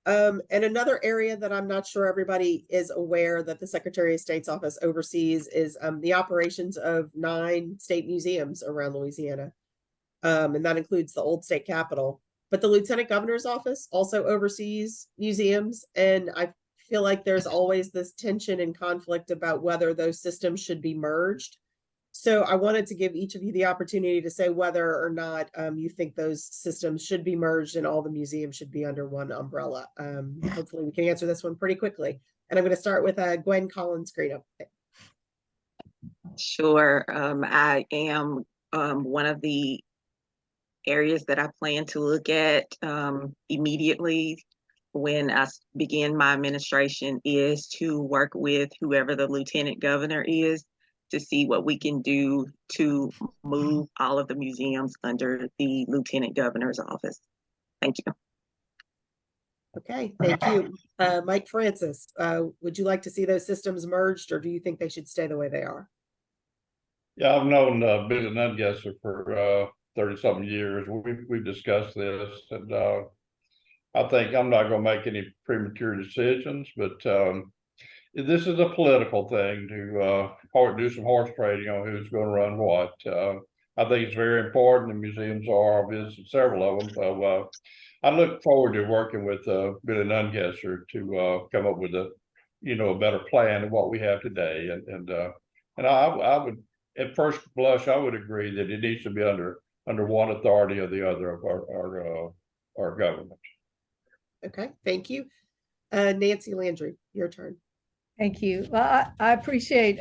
And another area that I'm not sure everybody is aware that the Secretary of State's office oversees is the operations of 9 state museums around Louisiana. And that includes the old state capitol. But the Lieutenant Governor's office also oversees museums, and I feel like there's always this tension and conflict about whether those systems should be merged. So I wanted to give each of you the opportunity to say whether or not you think those systems should be merged and all the museums should be under one umbrella. Hopefully we can answer this one pretty quickly. And I'm going to start with Gwen Collins-Greenup. Sure. I am one of the areas that I plan to look at immediately when I begin my administration is to work with whoever the lieutenant governor is to see what we can do to move all of the museums under the lieutenant governor's office. Thank you. Okay, thank you. Mike Francis, would you like to see those systems merged, or do you think they should stay the way they are? Yeah, I've known Billy Nungesser for 30-something years. We've discussed this, and I think I'm not going to make any premature decisions, but this is a political thing to do some horse trading on who's going to run what. I think it's very important. The museums are. I've visited several of them. So I look forward to working with Billy Nungesser to come up with a better plan than what we have today. And I would, at first blush, I would agree that it needs to be under one authority or the other of our government. Okay, thank you. Nancy Landry, your turn. Thank you. Well, I appreciate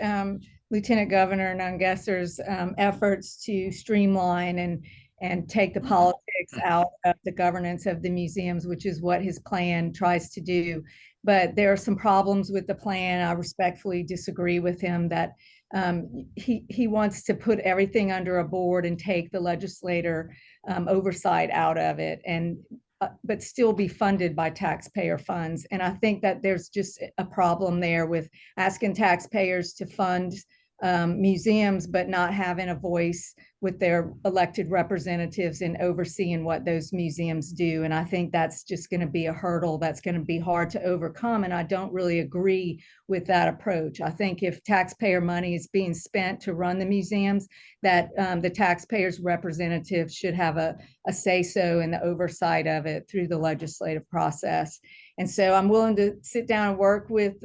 Lieutenant Governor Nungesser's efforts to streamline and take the politics out of the governance of the museums, which is what his plan tries to do. But there are some problems with the plan. I respectfully disagree with him that he wants to put everything under a board and take the legislator oversight out of it, and but still be funded by taxpayer funds. And I think that there's just a problem there with asking taxpayers to fund museums, but not having a voice with their elected representatives in overseeing what those museums do. And I think that's just going to be a hurdle that's going to be hard to overcome. And I don't really agree with that approach. I think if taxpayer money is being spent to run the museums, that the taxpayers' representatives should have a say-so in the oversight of it through the legislative process. And so I'm willing to sit down and work with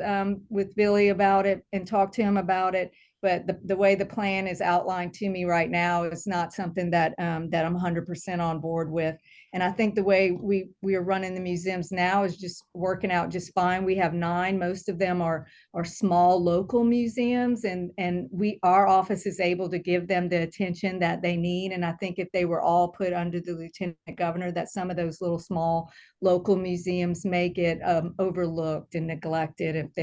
Billy about it and talk to him about it. But the way the plan is outlined to me right now is not something that that I'm 100% on board with. And I think the way we are running the museums now is just working out just fine. We have 9. Most of them are small local museums, and our office is able to give them the attention that they need. And I think if they were all put under the lieutenant governor, that some of those little small local museums may get overlooked and neglected if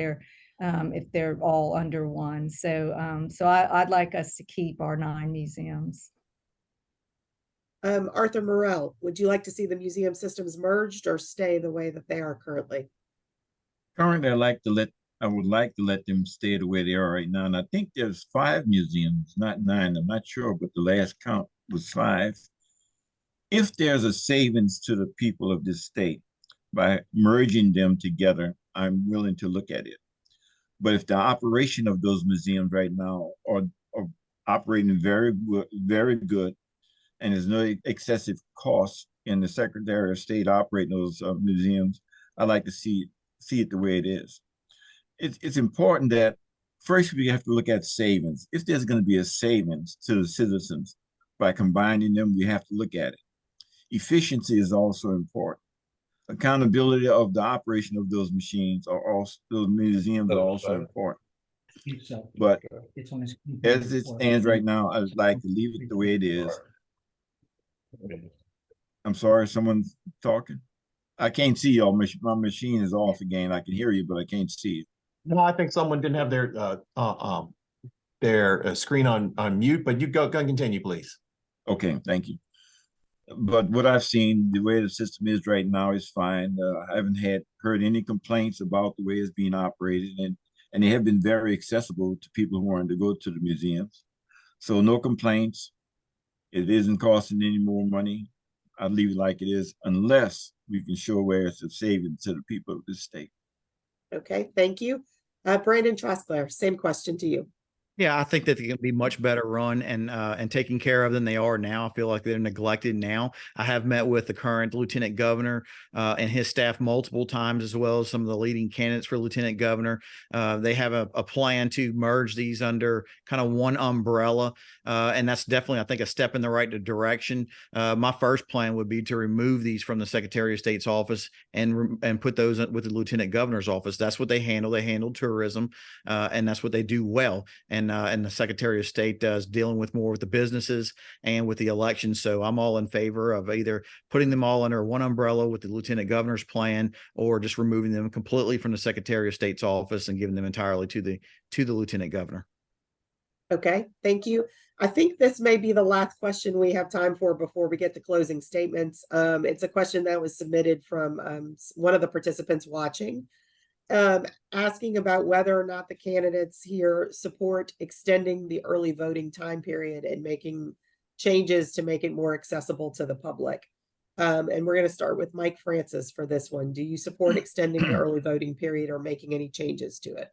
they're all under one. So I'd like us to keep our 9 museums. Arthur Morrell, would you like to see the museum systems merged or stay the way that they are currently? Currently, I would like to let them stay the way they are right now. And I think there's 5 museums, not 9. I'm not sure, but the last count was 5. If there's a savings to the people of this state by merging them together, I'm willing to look at it. But if the operation of those museums right now are operating very good, and there's no excessive cost in the Secretary of State operating those museums, I like to see it the way it is. It's important that first we have to look at savings. If there's going to be a savings to the citizens by combining them, we have to look at it. Efficiency is also important. Accountability of the operation of those museums are also important. But It's on his. as it stands right now, I'd like to leave it the way it is. I'm sorry, someone's talking. I can't see y'all. My machine is off again. I can hear you, but I can't see you. No, I think someone didn't have their screen on mute, but you go continue, please. Okay, thank you. But what I've seen, the way the system is right now is fine. I haven't heard any complaints about the way it's being operated, and they have been very accessible to people who want to go to the museums. So no complaints. It isn't costing any more money. I'd leave it like it is, unless we can show where it's a savings to the people of this state. Okay, thank you. Brandon Trosclair, same question to you. Yeah, I think that they can be much better run and taken care of than they are now. I feel like they're neglected now. I have met with the current lieutenant governor and his staff multiple times, as well as some of the leading candidates for lieutenant governor. They have a plan to merge these under kind of one umbrella, and that's definitely, I think, a step in the right direction. My first plan would be to remove these from the Secretary of State's office and put those with the lieutenant governor's office. That's what they handle. They handle tourism, and that's what they do well. And the Secretary of State does dealing with more with the businesses and with the elections. So I'm all in favor of either putting them all under one umbrella with the Lieutenant Governor's plan, or just removing them completely from the Secretary of State's office and giving them entirely to the Lieutenant Governor. Okay, thank you. I think this may be the last question we have time for before we get to closing statements. It's a question that was submitted from one of the participants watching. Asking about whether or not the candidates here support extending the early voting time period and making changes to make it more accessible to the public. And we're going to start with Mike Francis for this one. Do you support extending the early voting period or making any changes to it?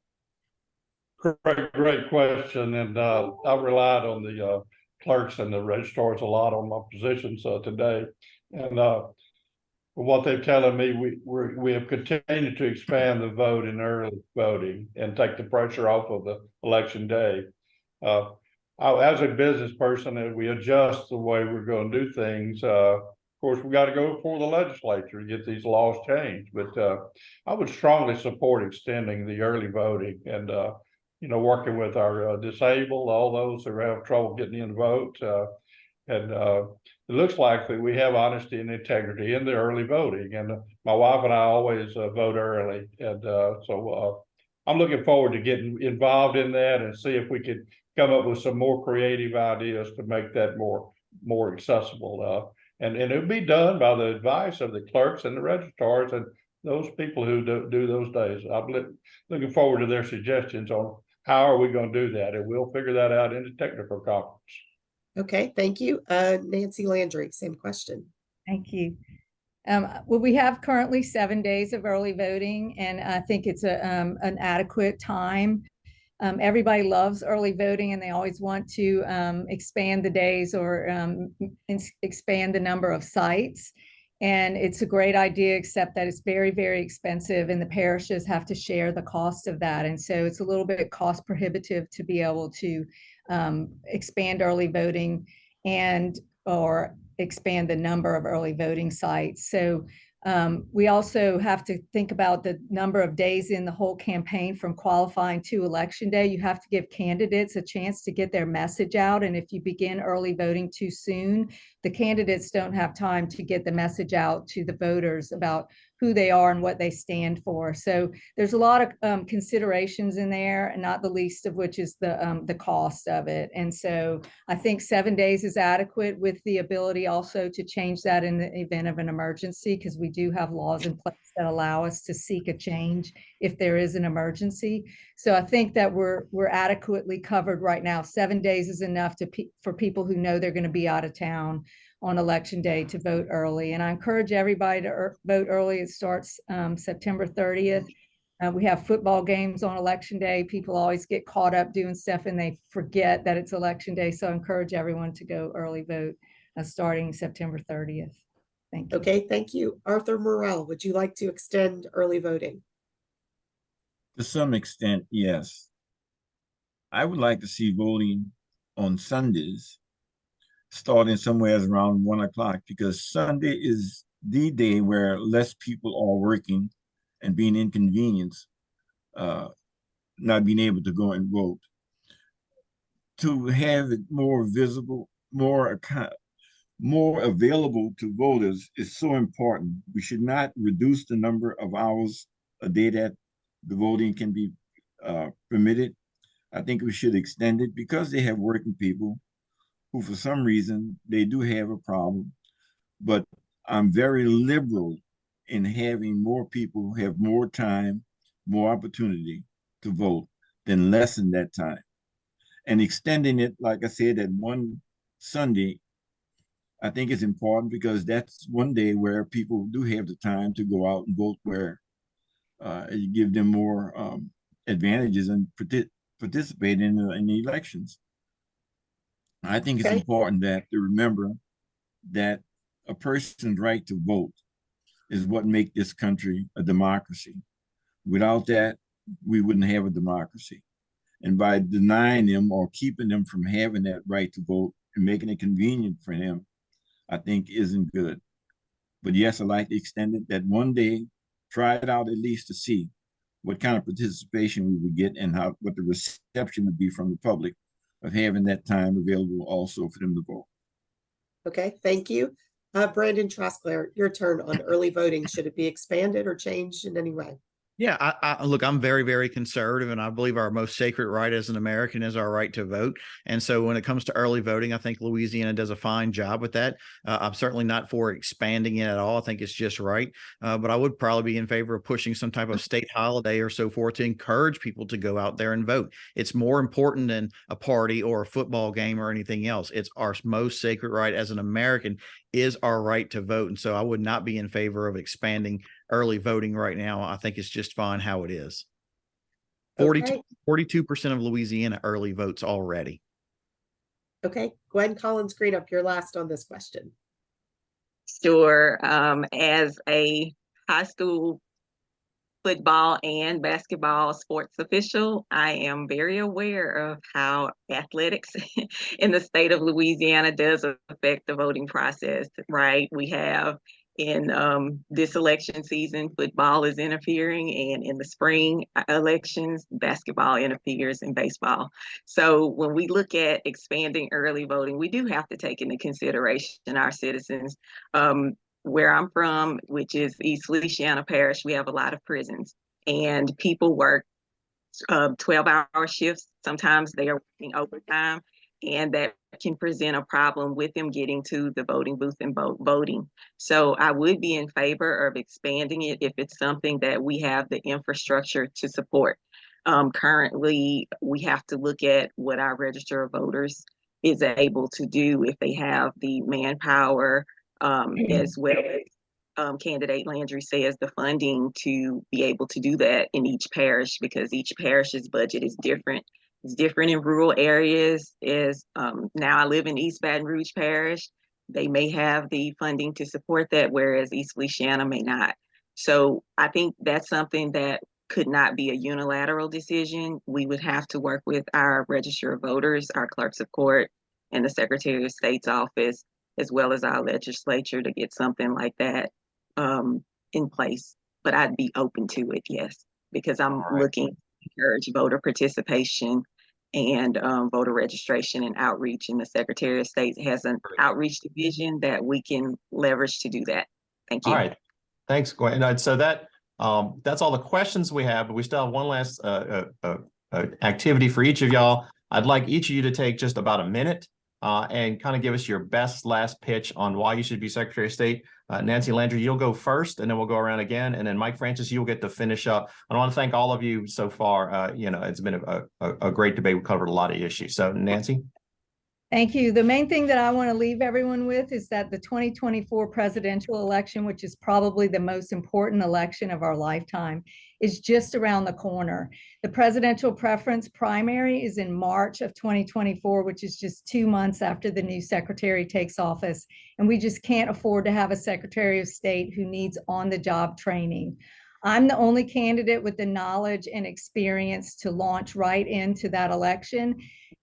Great question. And I relied on the clerks and the registrars a lot on my positions today. And what they're telling me, we have continued to expand the vote in early voting and take the pressure off of the election day. As a business person, as we adjust the way we're going to do things, of course, we got to go before the legislature to get these laws changed. But I would strongly support extending the early voting and, working with our disabled, all those who have trouble getting in the vote. It looks like that we have honesty and integrity in the early voting, and my wife and I always vote early, and so I'm looking forward to getting involved in that and see if we could come up with some more creative ideas to make that more accessible. And it'll be done by the advice of the clerks and the registrars and those people who do those days. I'm looking forward to their suggestions on how are we going to do that, and we'll figure that out in the technical conference. Okay, thank you. Nancy Landry, same question. Thank you. Well, we have currently 7 days of early voting, and I think it's an adequate time. Everybody loves early voting, and they always want to expand the days or expand the number of sites. And it's a great idea, except that it's very, very expensive, and the parishes have to share the cost of that. And so it's a little bit cost prohibitive to be able to expand early voting or expand the number of early voting sites. So we also have to think about the number of days in the whole campaign from qualifying to election day. You have to give candidates a chance to get their message out. And if you begin early voting too soon, the candidates don't have time to get the message out to the voters about who they are and what they stand for. So there's a lot of considerations in there, and not the least of which is the cost of it. And so I think 7 days is adequate, with the ability also to change that in the event of an emergency, because we do have laws in place that allow us to seek a change if there is an emergency. So I think that we're adequately covered right now. 7 days is enough for people who know they're going to be out of town on election day to vote early. And I encourage everybody to vote early. It starts September 30th. We have football games on election day. People always get caught up doing stuff and they forget that it's election day. So I encourage everyone to go early vote starting September 30th. Thank you. Okay, thank you. Arthur Morrell, would you like to extend early voting? To some extent, yes. I would like to see voting on Sundays starting somewhere around 1 o'clock, because Sunday is the day where less people are working and being inconvenienced. not being able to go and vote. To have it more visible, more available to voters is so important. We should not reduce the number of hours a day that the voting can be permitted. I think we should extend it because they have working people who, for some reason, they do have a problem. But I'm very liberal in having more people have more time, more opportunity to vote than lessen that time. And extending it, like I said, at one Sunday, I think is important because that's one day where people do have the time to go out and vote, where you give them more advantages and participate in the elections. I think it's important that to remember that a person's right to vote is what makes this country a democracy. Without that, we wouldn't have a democracy. And by denying them or keeping them from having that right to vote and making it convenient for them, I think isn't good. But yes, I'd like to extend it that one day, try it out at least to see what kind of participation we would get and what the reception would be from the public of having that time available also for them to vote. Okay, thank you. Brandon Trosclair, your turn on early voting. Should it be expanded or changed in any way? Yeah, look, I'm very, very conservative, and I believe our most sacred right as an American is our right to vote. And so when it comes to early voting, I think Louisiana does a fine job with that. I'm certainly not for expanding it at all. I think it's just right. But I would probably be in favor of pushing some type of state holiday or so forth to encourage people to go out there and vote. It's more important than a party or a football game or anything else. It's our most sacred right as an American is our right to vote. And so I would not be in favor of expanding early voting right now. I think it's just fine how it is. 42% of Louisiana early votes already. Okay, Gwen Collins-Greenup, you're last on this question. Sure. As a high school football and basketball sports official, I am very aware of how athletics in the state of Louisiana does affect the voting process, right? We have in this election season, football is interfering, and in the spring elections, basketball interferes in baseball. So when we look at expanding early voting, we do have to take into consideration our citizens. Where I'm from, which is East Feliciana Parish, we have a lot of prisons, and people work 12-hour shifts. Sometimes they are working overtime, and that can present a problem with them getting to the voting booth and voting. So I would be in favor of expanding it if it's something that we have the infrastructure to support. Currently, we have to look at what our register of voters is able to do if they have the manpower, as well as candidate Landry says, the funding to be able to do that in each parish, because each parish's budget is different. It's different in rural areas. Now I live in East Baton Rouge Parish. They may have the funding to support that, whereas East Feliciana may not. So I think that's something that could not be a unilateral decision. We would have to work with our register of voters, our clerks of court, and the Secretary of State's office, as well as our legislature, to get something like that in place. But I'd be open to it, yes, because I'm looking to encourage voter participation and voter registration and outreach, and the Secretary of State has an outreach division that we can leverage to do that. Thank you. All right, thanks, Gwen. And so that's all the questions we have, but we still have one last activity for each of y'all. I'd like each of you to take just about a minute and kind of give us your best last pitch on why you should be Secretary of State. Nancy Landry, you'll go first, and then we'll go around again. And then Mike Francis, you'll get to finish up. I want to thank all of you so far. It's been a great debate. We covered a lot of issues. So Nancy. Thank you. The main thing that I want to leave everyone with is that the 2024 presidential election, which is probably the most important election of our lifetime, is just around the corner. The presidential preference primary is in March of 2024, which is just 2 months after the new secretary takes office. And we just can't afford to have a Secretary of State who needs on-the-job training. I'm the only candidate with the knowledge and experience to launch right into that election,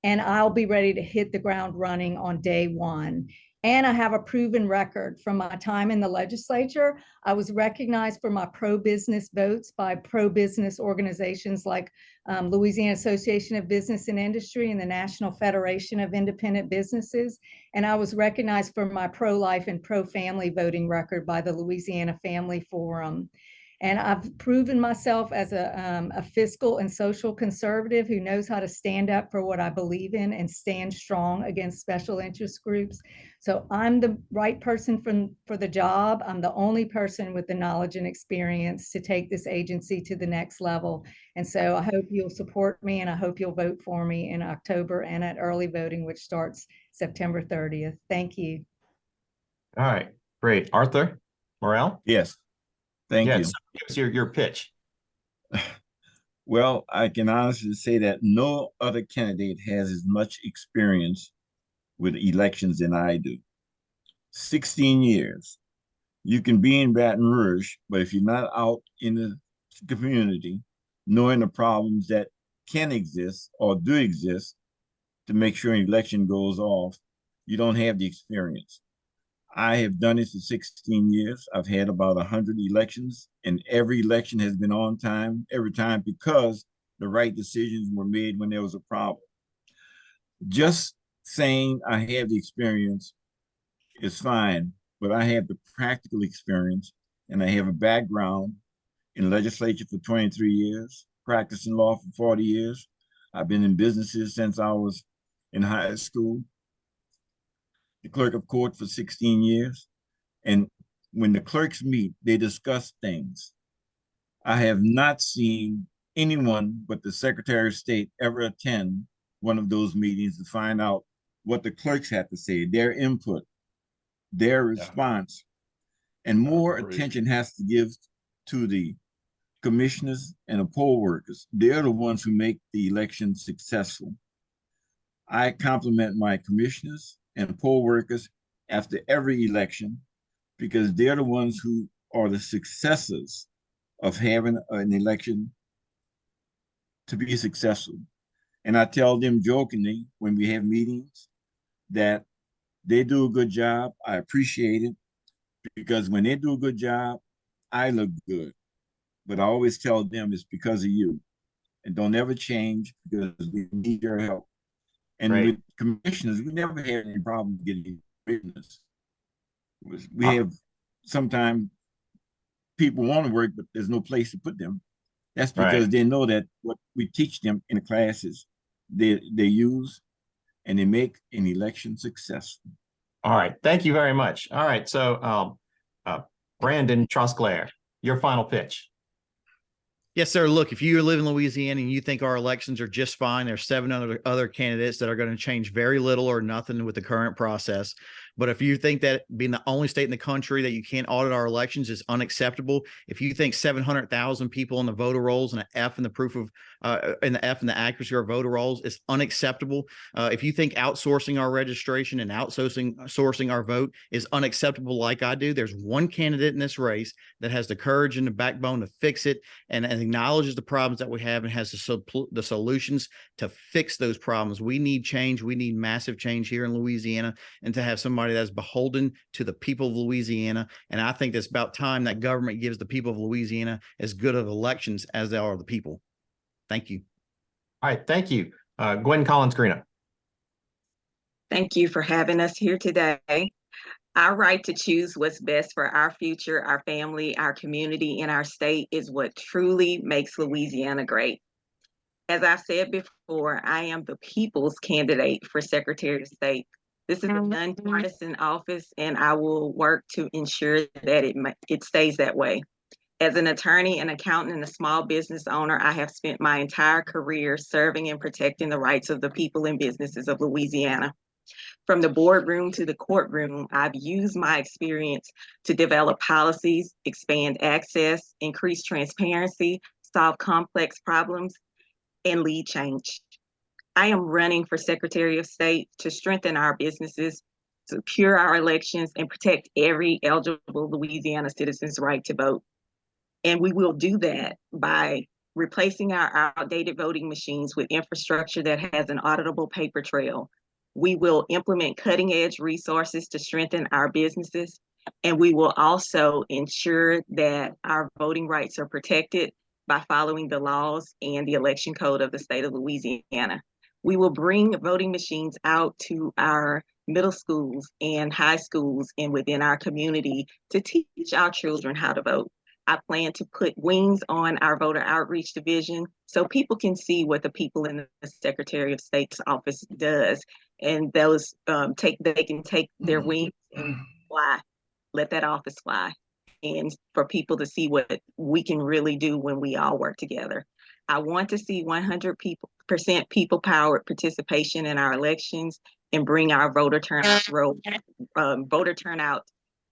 and I'll be ready to hit the ground running on day one. And I have a proven record from my time in the legislature. I was recognized for my pro-business votes by pro-business organizations like Louisiana Association of Business and Industry and the National Federation of Independent Businesses. And I was recognized for my pro-life and pro-family voting record by the Louisiana Family Forum. And I've proven myself as a fiscal and social conservative who knows how to stand up for what I believe in and stand strong against special interest groups. So I'm the right person for the job. I'm the only person with the knowledge and experience to take this agency to the next level. And so I hope you'll support me, and I hope you'll vote for me in October and at early voting, which starts September 30th. Thank you. All right, great. Arthur Morrell? Yes, thank you. So give us your pitch. Well, I can honestly say that no other candidate has as much experience with elections than I do. 16 years. You can be in Baton Rouge, but if you're not out in the community, knowing the problems that can exist or do exist to make sure an election goes off, you don't have the experience. I have done it for 16 years. I've had about 100 elections, and every election has been on time, every time, because the right decisions were made when there was a problem. Just saying I have the experience is fine, but I have the practical experience, and I have a background in legislature for 23 years, practicing law for 40 years. I've been in businesses since I was in high school, the clerk of court for 16 years. And when the clerks meet, they discuss things. I have not seen anyone but the Secretary of State ever attend one of those meetings to find out what the clerks have to say, their input, their response. And more attention has to give to the commissioners and the poll workers. They're the ones who make the election successful. I compliment my commissioners and poll workers after every election, because they're the ones who are the successors of having an election to be successful. And I tell them jokingly when we have meetings that they do a good job. I appreciate it, because when they do a good job, I look good. But I always tell them it's because of you. And don't ever change, because we need your help. And with commissioners, we never had any problem getting business. We have sometimes people want to work, but there's no place to put them. That's because they know that what we teach them in the classes, they use, and they make an election successful. All right, thank you very much. All right, so Brandon Trosclair, your final pitch. Yes, sir. Look, if you live in Louisiana and you think our elections are just fine, there's 7 other candidates that are going to change very little or nothing with the current process. But if you think that being the only state in the country that you can't audit our elections is unacceptable, if you think 700,000 people on the voter rolls and an F in the proof of and the F in the accuracy of our voter rolls is unacceptable, if you think outsourcing our registration and outsourcing our vote is unacceptable, like I do, there's one candidate in this race that has the courage and the backbone to fix it and acknowledges the problems that we have and has the solutions to fix those problems. We need change. We need massive change here in Louisiana, and to have somebody that's beholden to the people of Louisiana. And I think it's about time that government gives the people of Louisiana as good of elections as they are the people. Thank you. All right, thank you. Gwen Collins-Greenup. Thank you for having us here today. Our right to choose what's best for our future, our family, our community, and our state is what truly makes Louisiana great. As I've said before, I am the people's candidate for Secretary of State. This is a nonpartisan office, and I will work to ensure that it stays that way. As an attorney, an accountant, and a small business owner, I have spent my entire career serving and protecting the rights of the people and businesses of Louisiana. From the boardroom to the courtroom, I've used my experience to develop policies, expand access, increase transparency, solve complex problems, and lead change. I am running for Secretary of State to strengthen our businesses, secure our elections, and protect every eligible Louisiana citizen's right to vote. And we will do that by replacing our outdated voting machines with infrastructure that has an auditable paper trail, We will implement cutting edge resources to strengthen our businesses. And we will also ensure that our voting rights are protected by following the laws and the election code of the state of Louisiana. We will bring voting machines out to our middle schools and high schools and within our community to teach our children how to vote. I plan to put wings on our voter outreach division so people can see what the people in the Secretary of State's office does, and those they can take their wings and fly, let that office fly, and for people to see what we can really do when we all work together. I want to see 100% people-powered participation in our elections and bring our voter turnout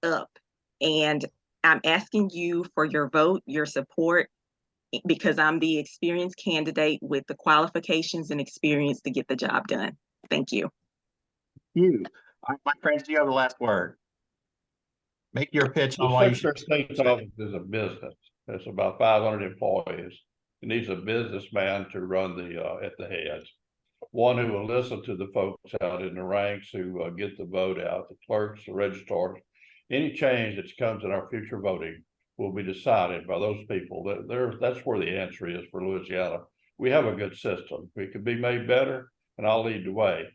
up. And I'm asking you for your vote, your support, because I'm the experienced candidate with the qualifications and experience to get the job done. Thank you. You, my friends, you have the last word. Make your pitch on The why you Secretary should. of State's office is a business. It's about 500 employees. It needs a businessman to run at the head. One who will listen to the folks out in the ranks who get the vote out, the clerks, the registrars. Any change that comes in our future voting will be decided by those people. That's where the answer is for Louisiana. We have a good system. We could be made better, and I'll lead the way.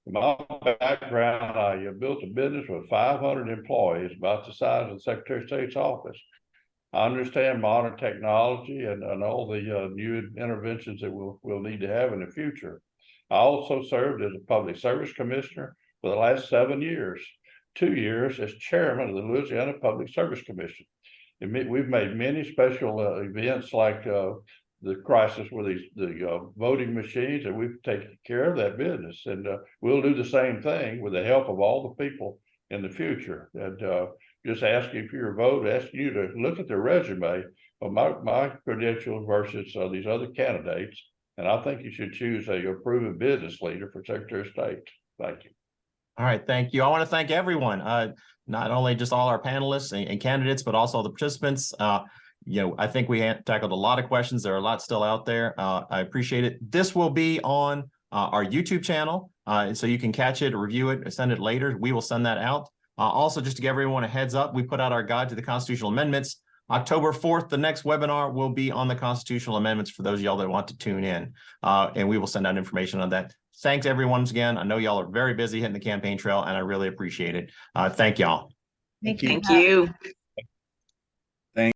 In my background, I built a business with 500 employees, about the size of the Secretary of State's office. I understand modern technology and all the new interventions that we'll need to have in the future. I also served as a public service commissioner for the last 7 years, 2 years as chairman of the Louisiana Public Service Commission. We've made many special events like the crisis with the voting machines, and we've taken care of that business. And we'll do the same thing with the help of all the people in the future. And just asking for your vote, asking you to look at the resume of my credentials versus these other candidates. And I think you should choose a proven business leader for Secretary of State. Thank you. All right, thank you. I want to thank everyone, not only just all our panelists and candidates, but also the participants. I think we tackled a lot of questions. There are a lot still out there. I appreciate it. This will be on our YouTube channel, so you can catch it, review it, send it later. We will send that out. Also, just to give everyone a heads up, we put out our guide to the constitutional amendments. October 4th, the next webinar will be on the constitutional amendments for those of y'all that want to tune in, and we will send out information on that. Thanks, everyone, once again. I know y'all are very busy hitting the campaign trail, and I really appreciate it. Thank y'all. Thank you. Thank you.